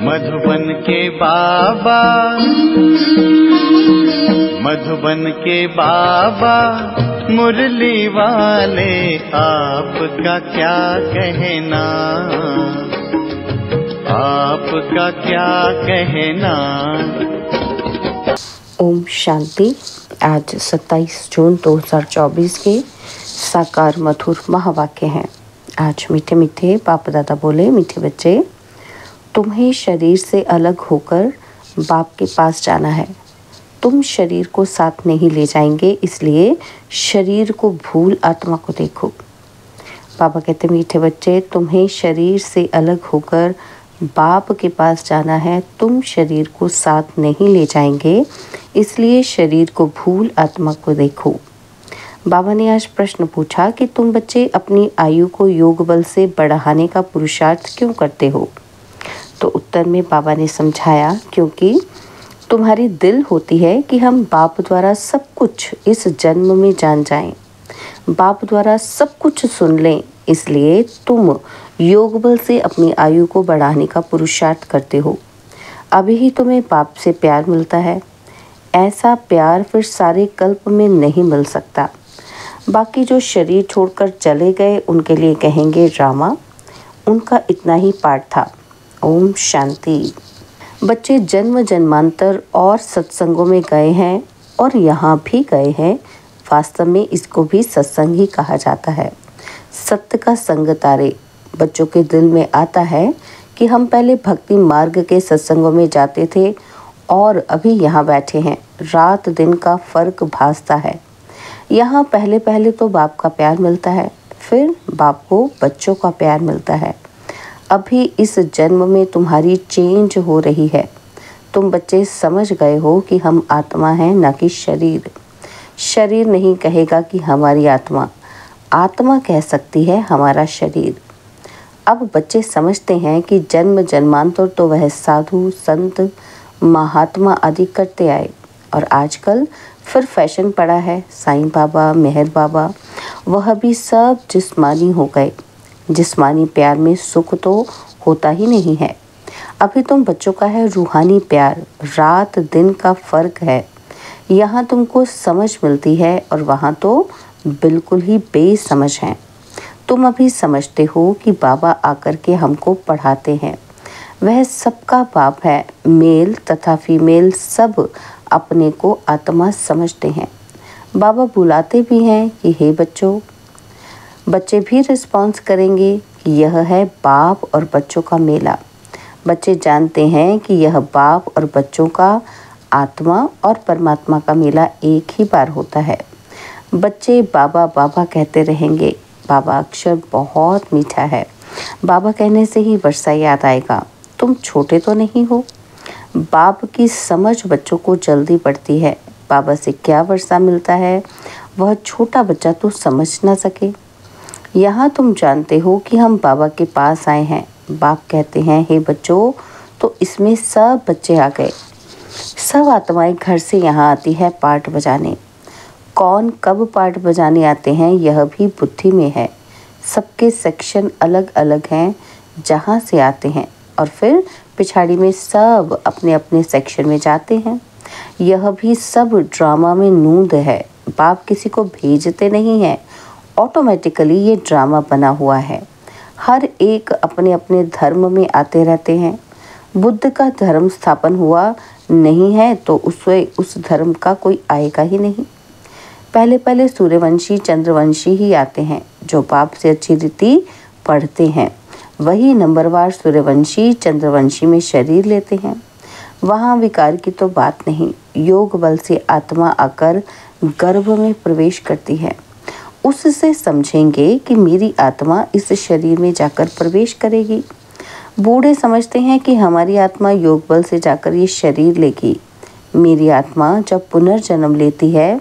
मधुबन के बाबा, मधुबन के बाबा मुरली वाले, आपका क्या कहना, आपका क्या कहना। ओम शांति। आज 27 जून 2024 के साकार मधुर महावाक्य हैं। आज मीठे मीठे बाप दादा बोले, मीठे बच्चे, तुम्हें शरीर से अलग होकर बाप के पास जाना है। तुम शरीर को साथ नहीं ले जाएंगे, इसलिए शरीर को भूल आत्मा को देखो। बाबा कहते, मीठे बच्चे, तुम्हें शरीर से अलग होकर बाप के पास जाना है। तुम शरीर को साथ नहीं ले जाएंगे, इसलिए शरीर को भूल आत्मा को देखो। बाबा ने आज प्रश्न पूछा कि तुम बच्चे अपनी आयु को योग बल से बढ़ाने का पुरुषार्थ क्यों करते हो। तो उत्तर में बाबा ने समझाया, क्योंकि तुम्हारी दिल होती है कि हम बाप द्वारा सब कुछ इस जन्म में जान जाएं, बाप द्वारा सब कुछ सुन लें, इसलिए तुम योग बल से अपनी आयु को बढ़ाने का पुरुषार्थ करते हो। अभी ही तुम्हें बाप से प्यार मिलता है। ऐसा प्यार फिर सारे कल्प में नहीं मिल सकता। बाकी जो शरीर छोड़कर चले गए उनके लिए कहेंगे ड्रामा। उनका इतना ही पाठ था। ओम शांति। बच्चे जन्म जन्मांतर और सत्संगों में गए हैं और यहाँ भी गए हैं। वास्तव में इसको भी सत्संग ही कहा जाता है। सत्य का संग तारे। बच्चों के दिल में आता है कि हम पहले भक्ति मार्ग के सत्संगों में जाते थे और अभी यहाँ बैठे हैं। रात दिन का फर्क भासता है। यहाँ पहले पहले तो बाप का प्यार मिलता है, फिर बाप को बच्चों का प्यार मिलता है। अभी इस जन्म में तुम्हारी चेंज हो रही है। तुम बच्चे समझ गए हो कि हम आत्मा हैं, न कि शरीर। शरीर नहीं कहेगा कि हमारी आत्मा, आत्मा कह सकती है हमारा शरीर। अब बच्चे समझते हैं कि जन्म जन्मांतर तो वह साधु संत महात्मा आदि करते आए और आजकल फिर फैशन पड़ा है। साईं बाबा, मेहर बाबा, वह भी सब जिस्मानी हो गए। जिस्मानी प्यार में सुख तो होता ही नहीं है। अभी तुम बच्चों का है रूहानी प्यार। रात दिन का फर्क है। यहाँ तुमको समझ मिलती है और वहाँ तो बिल्कुल ही बेसमझ हैं। तुम अभी समझते हो कि बाबा आकर के हमको पढ़ाते हैं। वह सबका बाप है। मेल तथा फीमेल सब अपने को आत्मा समझते हैं। बाबा बुलाते भी हैं कि हे बच्चों। बच्चे भी रिस्पॉन्स करेंगे कि यह है बाप और बच्चों का मेला। बच्चे जानते हैं कि यह बाप और बच्चों का, आत्मा और परमात्मा का मेला एक ही बार होता है। बच्चे बाबा बाबा कहते रहेंगे। बाबा अक्षर बहुत मीठा है। बाबा कहने से ही वर्षा याद आएगा। तुम छोटे तो नहीं हो। बाप की समझ बच्चों को जल्दी पड़ती है। बाबा से क्या वर्षा मिलता है वह छोटा बच्चा तो समझ ना सके। यहाँ तुम जानते हो कि हम बाबा के पास आए हैं। बाप कहते हैं, हे बच्चों, तो इसमें सब बच्चे आ गए। सब आत्माएं घर से यहाँ आती है पाठ बजाने। कौन कब पाठ बजाने आते हैं यह भी बुद्धि में है। सबके सेक्शन अलग अलग हैं जहाँ से आते हैं और फिर पिछाड़ी में सब अपने अपने सेक्शन में जाते हैं। यह भी सब ड्रामा में नूंद है। बाप किसी को भेजते नहीं हैं, ऑटोमेटिकली ये ड्रामा बना हुआ है। हर एक अपने अपने धर्म में आते रहते हैं। बुद्ध का धर्म स्थापन हुआ नहीं है तो उस धर्म का कोई आएगा ही नहीं। पहले पहले सूर्यवंशी चंद्रवंशी ही आते हैं जो बाप से अच्छी रीति पढ़ते हैं। वही नंबरवार सूर्यवंशी चंद्रवंशी में शरीर लेते हैं। वहाँ विकार की तो बात नहीं। योग बल से आत्मा आकर गर्भ में प्रवेश करती है। उससे समझेंगे कि मेरी आत्मा इस शरीर में जाकर प्रवेश करेगी। बूढ़े समझते हैं कि हमारी आत्मा योग बल से जाकर ये शरीर लेगी। मेरी आत्मा जब पुनर्जन्म लेती है,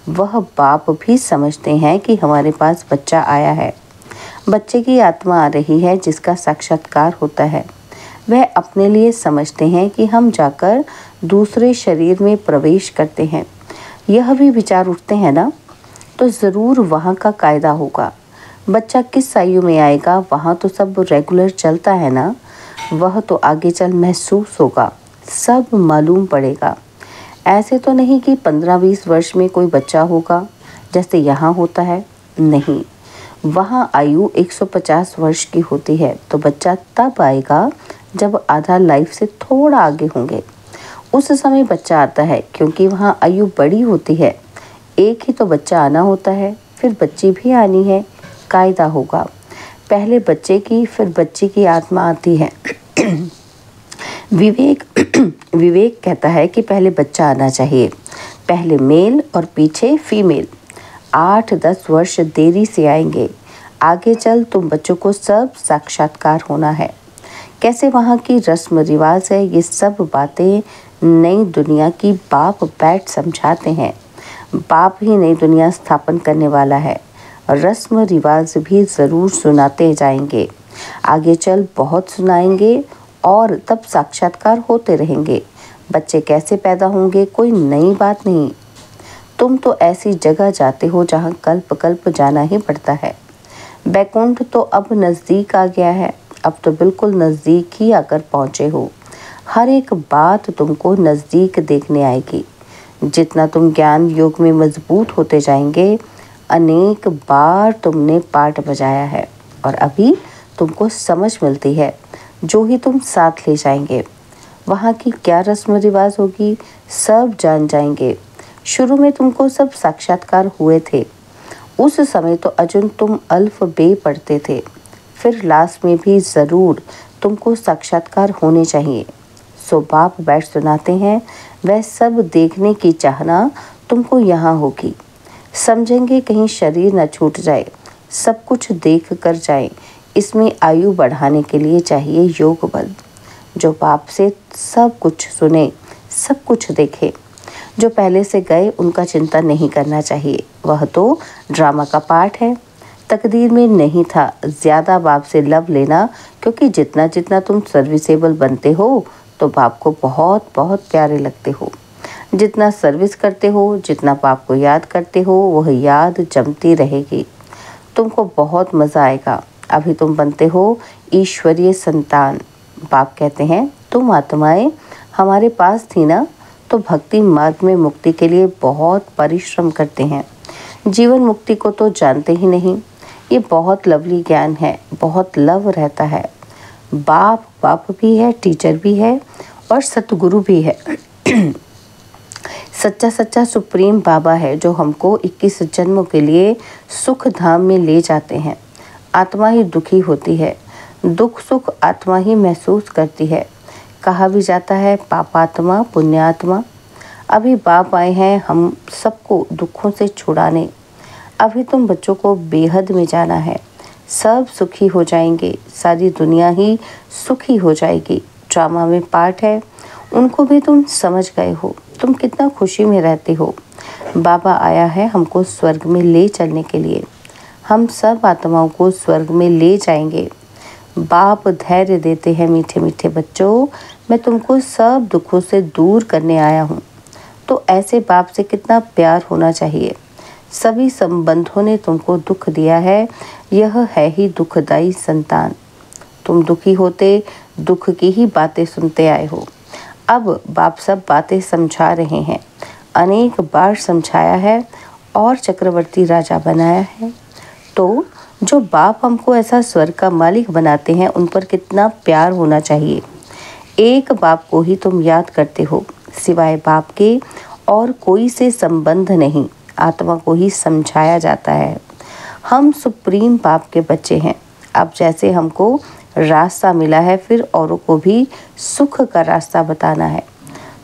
वह बाप भी समझते हैं कि हमारे पास बच्चा आया है। बच्चे की आत्मा आ रही है जिसका साक्षात्कार होता है। वह अपने लिए समझते हैं कि हम जाकर दूसरे शरीर में प्रवेश करते हैं। यह भी विचार उठते हैं ना, तो ज़रूर वहाँ का कायदा होगा। बच्चा किस आयु में आएगा वहाँ तो सब रेगुलर चलता है ना। वह तो आगे चल महसूस होगा, सब मालूम पड़ेगा। ऐसे तो नहीं कि 15-20 वर्ष में कोई बच्चा होगा जैसे यहाँ होता है, नहीं। वहाँ आयु 150 वर्ष की होती है, तो बच्चा तब आएगा जब आधा लाइफ से थोड़ा आगे होंगे, उस समय बच्चा आता है, क्योंकि वहाँ आयु बड़ी होती है। एक ही तो बच्चा आना होता है, फिर बच्ची भी आनी है, कायदा होगा। पहले बच्चे की फिर बच्ची की आत्मा आती है। विवेक विवेक कहता है कि पहले बच्चा आना चाहिए, पहले मेल और पीछे फीमेल। 8-10 वर्ष देरी से आएंगे, आगे चल तुम बच्चों को सब साक्षात्कार होना है। कैसे वहाँ की रस्म रिवाज है, ये सब बातें नई दुनिया की बाप बैठ समझाते हैं। बाप ही नई दुनिया स्थापन करने वाला है। रस्म रिवाज भी ज़रूर सुनाते जाएंगे, आगे चल बहुत सुनाएंगे और तब साक्षात्कार होते रहेंगे। बच्चे कैसे पैदा होंगे कोई नई बात नहीं। तुम तो ऐसी जगह जाते हो जहाँ कल्प कल्प जाना ही पड़ता है। बैकुंठ तो अब नज़दीक आ गया है, अब तो बिल्कुल नज़दीक ही आकर पहुँचे हो। हर एक बात तुमको नज़दीक देखने आएगी। जितना तुम ज्ञान योग में मजबूत होते जाएंगे, अनेक बार तुमने पाठ बजाया है और अभी तुमको समझ मिलती है, जो ही तुम साथ ले जाएंगे। वहाँ की क्या रस्म रिवाज होगी सब जान जाएंगे। शुरू में तुमको सब साक्षात्कार हुए थे, उस समय तो अर्जुन तुम अल्फ बे पढ़ते थे, फिर लास्ट में भी ज़रूर तुमको साक्षात्कार होने चाहिए। सो बाप बैठ सुनाते हैं, वह सब देखने की चाहना तुमको यहाँ होगी। समझेंगे कहीं शरीर न छूट जाए, सब कुछ देख कर जाए। इसमें आयु बढ़ाने के लिए चाहिए योग बल। जो बाप से सब कुछ सुने, सब कुछ देखे। जो पहले से गए उनका चिंता नहीं करना चाहिए, वह तो ड्रामा का पार्ट है। तकदीर में नहीं था ज़्यादा बाप से लव लेना, क्योंकि जितना जितना तुम सर्विसेबल बनते हो तो बाप को बहुत बहुत प्यारे लगते हो। जितना सर्विस करते हो, जितना बाप को याद करते हो, वह याद जमती रहेगी। तुमको बहुत मज़ा आएगा। अभी तुम बनते हो ईश्वरीय संतान। बाप कहते हैं तुम आत्माएं हमारे पास थी ना, तो भक्ति मार्ग में मुक्ति के लिए बहुत परिश्रम करते हैं। जीवन मुक्ति को तो जानते ही नहीं। ये बहुत लवली ज्ञान है, बहुत लव रहता है। बाप भी है, टीचर भी है और सतगुरु भी है। सच्चा सुप्रीम बाबा है, जो हमको 21 जन्मों के लिए सुख धाम में ले जाते हैं। आत्मा ही दुखी होती है, दुख सुख आत्मा ही महसूस करती है। कहा भी जाता है पापात्मा पुण्यात्मा। अभी बाप आए हैं हम सबको दुखों से छुड़ाने। अभी तुम बच्चों को बेहद में जाना है, सब सुखी हो जाएंगे, सारी दुनिया ही सुखी हो जाएगी। ड्रामा में पार्ट है, उनको भी तुम समझ गए हो। तुम कितना खुशी में रहते हो। बाबा आया है हमको स्वर्ग में ले चलने के लिए। हम सब आत्माओं को स्वर्ग में ले जाएंगे। बाप धैर्य देते हैं, मीठे मीठे बच्चों, मैं तुमको सब दुखों से दूर करने आया हूँ। तो ऐसे बाप से कितना प्यार होना चाहिए। सभी संबंधों ने तुमको दुख दिया है, यह है ही दुखदाई संतान। तुम दुखी होते दुख की ही बातें सुनते आए हो। अब बाप सब बातें समझा रहे हैं, अनेक बार समझाया है और चक्रवर्ती राजा बनाया है। तो जो बाप हमको ऐसा स्वर्ग का मालिक बनाते हैं, उन पर कितना प्यार होना चाहिए। एक बाप को ही तुम याद करते हो, सिवाय बाप के और कोई से संबंध नहीं। आत्मा को ही समझाया जाता है। हम सुप्रीम बाप के बच्चे हैं। अब जैसे हमको रास्ता मिला है, फिर औरों को भी सुख का रास्ता बताना है।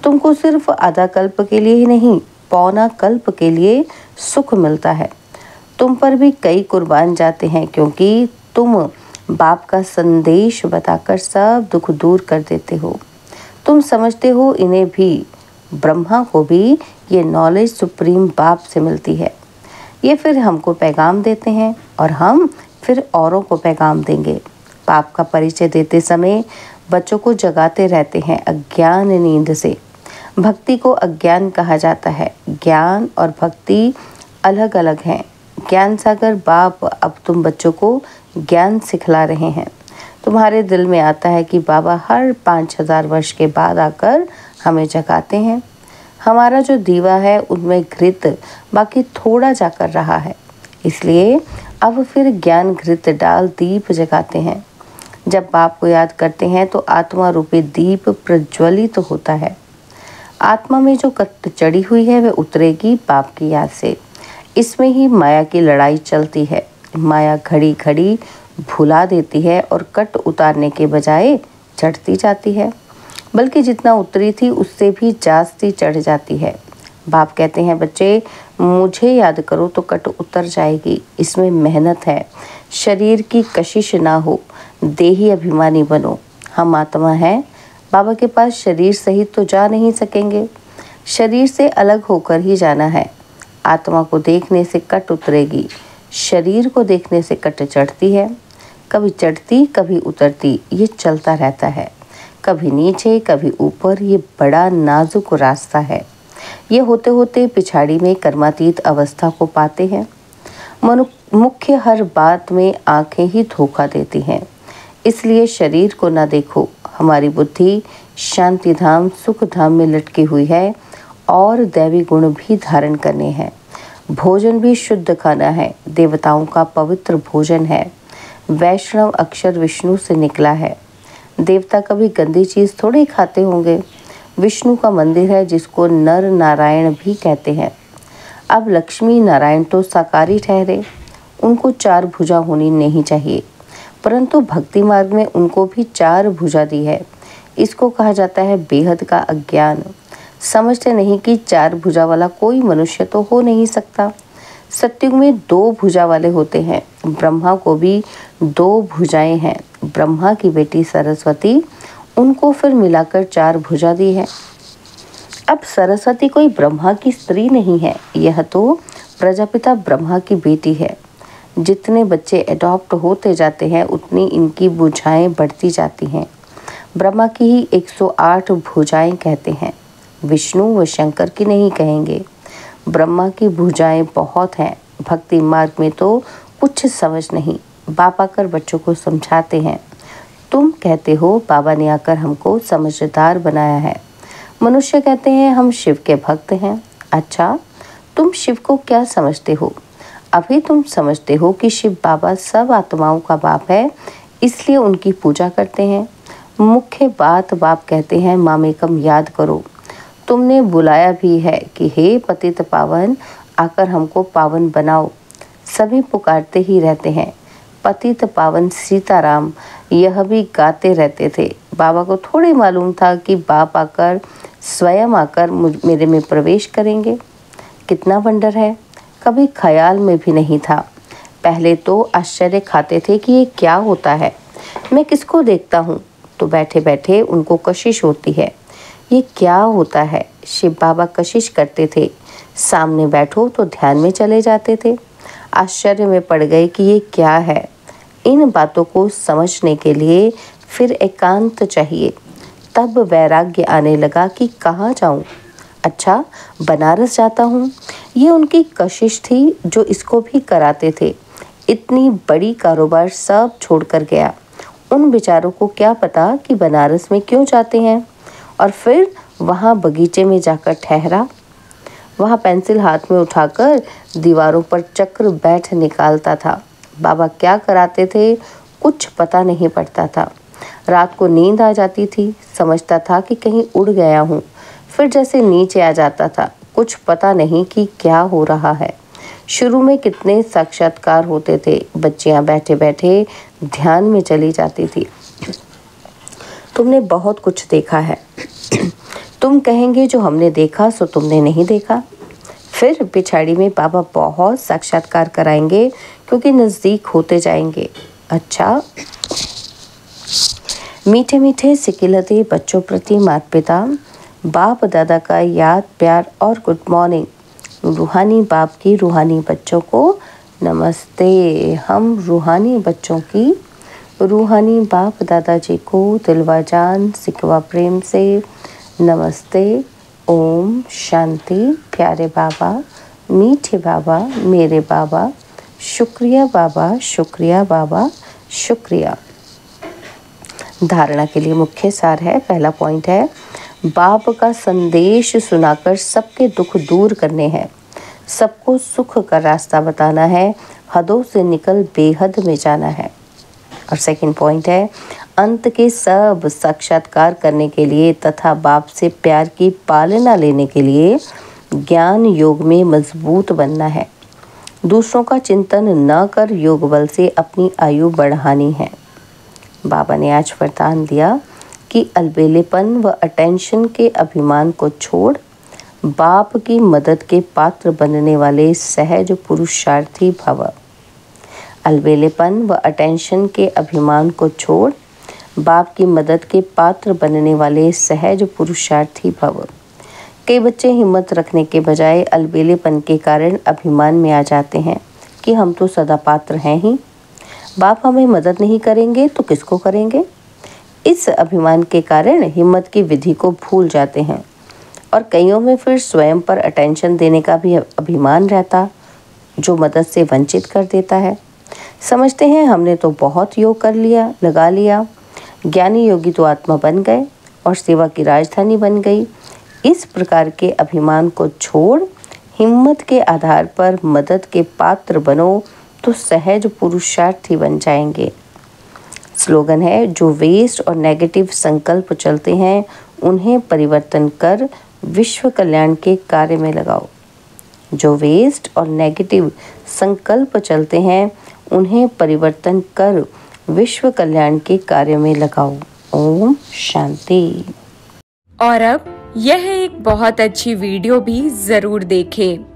तुमको सिर्फ आधा कल्प के लिए ही नहीं, पौना कल्प के लिए सुख मिलता है। तुम पर भी कई कुर्बान जाते हैं, क्योंकि तुम बाप का संदेश बताकर सब दुख दूर कर देते हो। तुम समझते हो इन्हें भी, ब्रह्मा को भी ये नॉलेज सुप्रीम बाप से मिलती है। ये फिर हमको पैगाम देते हैं और हम फिर औरों को पैगाम देंगे। बाप का परिचय देते समय बच्चों को जगाते रहते हैं अज्ञान नींद से। भक्ति को अज्ञान कहा जाता है। ज्ञान और भक्ति अलग अलग हैं। ज्ञान सागर बाप अब तुम बच्चों को ज्ञान सिखला रहे हैं। तुम्हारे दिल में आता है कि बाबा हर 5000 वर्ष के बाद आकर हमें जगाते हैं। हमारा जो दीवा है उनमें घृत बाकी थोड़ा जाकर रहा है, इसलिए अब फिर ज्ञान घृत डाल दीप जगाते हैं। जब बाप को याद करते हैं तो आत्मा रूपी दीप प्रज्वलित होता है। आत्मा में जो कट चढ़ी हुई है वह उतरेगी बाप की याद से। इसमें ही माया की लड़ाई चलती है। माया घड़ी घड़ी भुला देती है और कट उतारने के बजाय चढ़ती जाती है, बल्कि जितना उतरी थी उससे भी जास्ती चढ़ जाती है। बाप कहते हैं, बच्चे मुझे याद करो तो कट उतर जाएगी। इसमें मेहनत है। शरीर की कशिश ना हो, देही अभिमानी बनो। हम आत्मा हैं, बाबा के पास शरीर सहित तो जा नहीं सकेंगे। शरीर से अलग होकर ही जाना है। आत्मा को देखने से कट उतरेगी, शरीर को देखने से कट चढ़ती है। कभी चढ़ती कभी उतरती, ये चलता रहता है। कभी नीचे कभी ऊपर, ये बड़ा नाजुक रास्ता है। ये होते होते पिछाड़ी में कर्मातीत अवस्था को पाते हैं। मुख्य हर बात में आंखें ही धोखा देती हैं, इसलिए शरीर को ना देखो। हमारी बुद्धि शांति धाम सुख धाम में लटकी हुई है और दैवी गुण भी धारण करने हैं। भोजन भी शुद्ध खाना है, देवताओं का पवित्र भोजन है। वैष्णव अक्षर विष्णु से निकला है। देवता कभी गंदी चीज़ थोड़े खाते होंगे। विष्णु का मंदिर है जिसको नर नारायण भी कहते हैं। अब लक्ष्मी नारायण तो साकारी ठहरे, उनको 4 भुजा होनी नहीं चाहिए, परंतु भक्ति मार्ग में उनको भी 4 भुजा दी है। इसको कहा जाता है बेहद का अज्ञान। समझते नहीं कि 4 भुजा वाला कोई मनुष्य तो हो नहीं सकता। सत्युग में 2 भुजा वाले होते हैं। ब्रह्मा को भी 2 भुजाएं हैं। ब्रह्मा की बेटी सरस्वती, उनको फिर मिलाकर 4 भुजा दी है। अब सरस्वती कोई ब्रह्मा की स्त्री नहीं है, यह तो प्रजापिता ब्रह्मा की बेटी है। जितने बच्चे एडॉप्ट होते जाते हैं उतनी इनकी भुजाएं बढ़ती जाती हैं। ब्रह्मा की ही 108 भुजाएं कहते हैं, विष्णु व शंकर की नहीं कहेंगे। ब्रह्मा की भुजाएं बहुत हैं। भक्ति मार्ग में तो कुछ समझ नहीं। बाबा आकर बच्चों को समझाते हैं। तुम कहते हो बाबा ने आकर हमको समझदार बनाया है। मनुष्य कहते हैं हम शिव के भक्त हैं। अच्छा, तुम शिव को क्या समझते हो? अभी तुम समझते हो कि शिव बाबा सब आत्माओं का बाप है, इसलिए उनकी पूजा करते हैं। मुख्य बात बाप कहते हैं, मामेकम याद करो। तुमने बुलाया भी है कि हे पतित पावन, आकर हमको पावन बनाओ। सभी पुकारते ही रहते हैं, पतित पावन सीताराम। यह भी गाते रहते थे। बाबा को थोड़ी मालूम था कि बाप आकर स्वयं आकर मेरे में प्रवेश करेंगे। कितना वंडर है, कभी ख्याल में भी नहीं था। पहले तो आश्चर्य खाते थे कि ये क्या होता है, मैं किसको देखता हूँ। तो बैठे बैठे उनको कशिश होती है, ये क्या होता है। शिव बाबा कशिश करते थे, सामने बैठो तो ध्यान में चले जाते थे। आश्चर्य में पड़ गए कि ये क्या है। इन बातों को समझने के लिए फिर एकांत चाहिए। तब वैराग्य आने लगा कि कहाँ जाऊँ। अच्छा, बनारस जाता हूँ। ये उनकी कशिश थी जो इसको भी कराते थे। इतनी बड़ी कारोबार सब छोड़कर गया। उन बेचारों को क्या पता कि बनारस में क्यों जाते हैं। और फिर वहाँ बगीचे में जाकर ठहरा। वहाँ पेंसिल हाथ में उठाकर दीवारों पर चक्र बैठ निकालता था। बाबा क्या कराते थे कुछ पता नहीं पड़ता था। रात को नींद आ जाती थी, समझता था कि कहीं उड़ गया हूँ। फिर जैसे नीचे आ जाता था, कुछ पता नहीं कि क्या हो रहा है। शुरू में कितने साक्षात्कार होते थे। बच्चियाँ बैठे बैठे ध्यान में चली जाती थी। तुमने बहुत कुछ देखा है। तुम कहेंगे जो हमने देखा सो तुमने नहीं देखा। फिर पिछाड़ी में बाबा बहुत साक्षात्कार कराएंगे क्योंकि नज़दीक होते जाएंगे। अच्छा, मीठे मीठे सिकिलते बच्चों प्रति माता पिता बाप दादा का याद प्यार और गुड मॉर्निंग। रूहानी बाप की रूहानी बच्चों को नमस्ते। हम रूहानी बच्चों की रूहानी बाप दादाजी को दिलवा जान सिकवा प्रेम से नमस्ते। ओम शांति। प्यारे बाबा, मीठे बाबा, मेरे बाबा, शुक्रिया बाबा, शुक्रिया बाबा, शुक्रिया। धारणा के लिए मुख्य सार है। पहला पॉइंट है, बाप का संदेश सुनाकर सबके दुख दूर करने हैं, सबको सुख का रास्ता बताना है, हदों से निकल बेहद में जाना है। और सेकंड पॉइंट है, अंत के सब साक्षात्कार करने के लिए तथा बाप से प्यार की पालना लेने के लिए ज्ञान योग में मजबूत बनना है। दूसरों का चिंतन न कर योग बल से अपनी आयु बढ़ानी है। बाबा ने आज वरदान दिया कि अलबेलेपन व अटेंशन के अभिमान को छोड़ बाप की मदद के पात्र बनने वाले सहज पुरुषार्थी भव। अलबेलेपन व अटेंशन के अभिमान को छोड़ बाप की मदद के पात्र बनने वाले सहज पुरुषार्थी भव। कई बच्चे हिम्मत रखने के बजाय अलबेलेपन के कारण अभिमान में आ जाते हैं कि हम तो सदा पात्र हैं ही, बाप हमें मदद नहीं करेंगे तो किसको करेंगे। इस अभिमान के कारण हिम्मत की विधि को भूल जाते हैं और कईयों में फिर स्वयं पर अटेंशन देने का भी अभिमान रहता, जो मदद से वंचित कर देता है। समझते हैं हमने तो बहुत योग कर लिया, लगा लिया, ज्ञानी योगी तो आत्मा बन गए और सेवा की राजधानी बन गई। इस प्रकार के अभिमान को छोड़ हिम्मत के आधार पर मदद के पात्र बनो तो सहज पुरुषार्थी बन जाएंगे। स्लोगन है, जो वेस्ट और नेगेटिव संकल्प चलते हैं उन्हें परिवर्तन कर विश्व कल्याण के कार्य में लगाओ। जो वेस्ट और नेगेटिव संकल्प चलते हैं उन्हें परिवर्तन कर विश्व कल्याण के कार्य में लगाओ। ओम शांति। और अब यह एक बहुत अच्छी वीडियो भी जरूर देखें।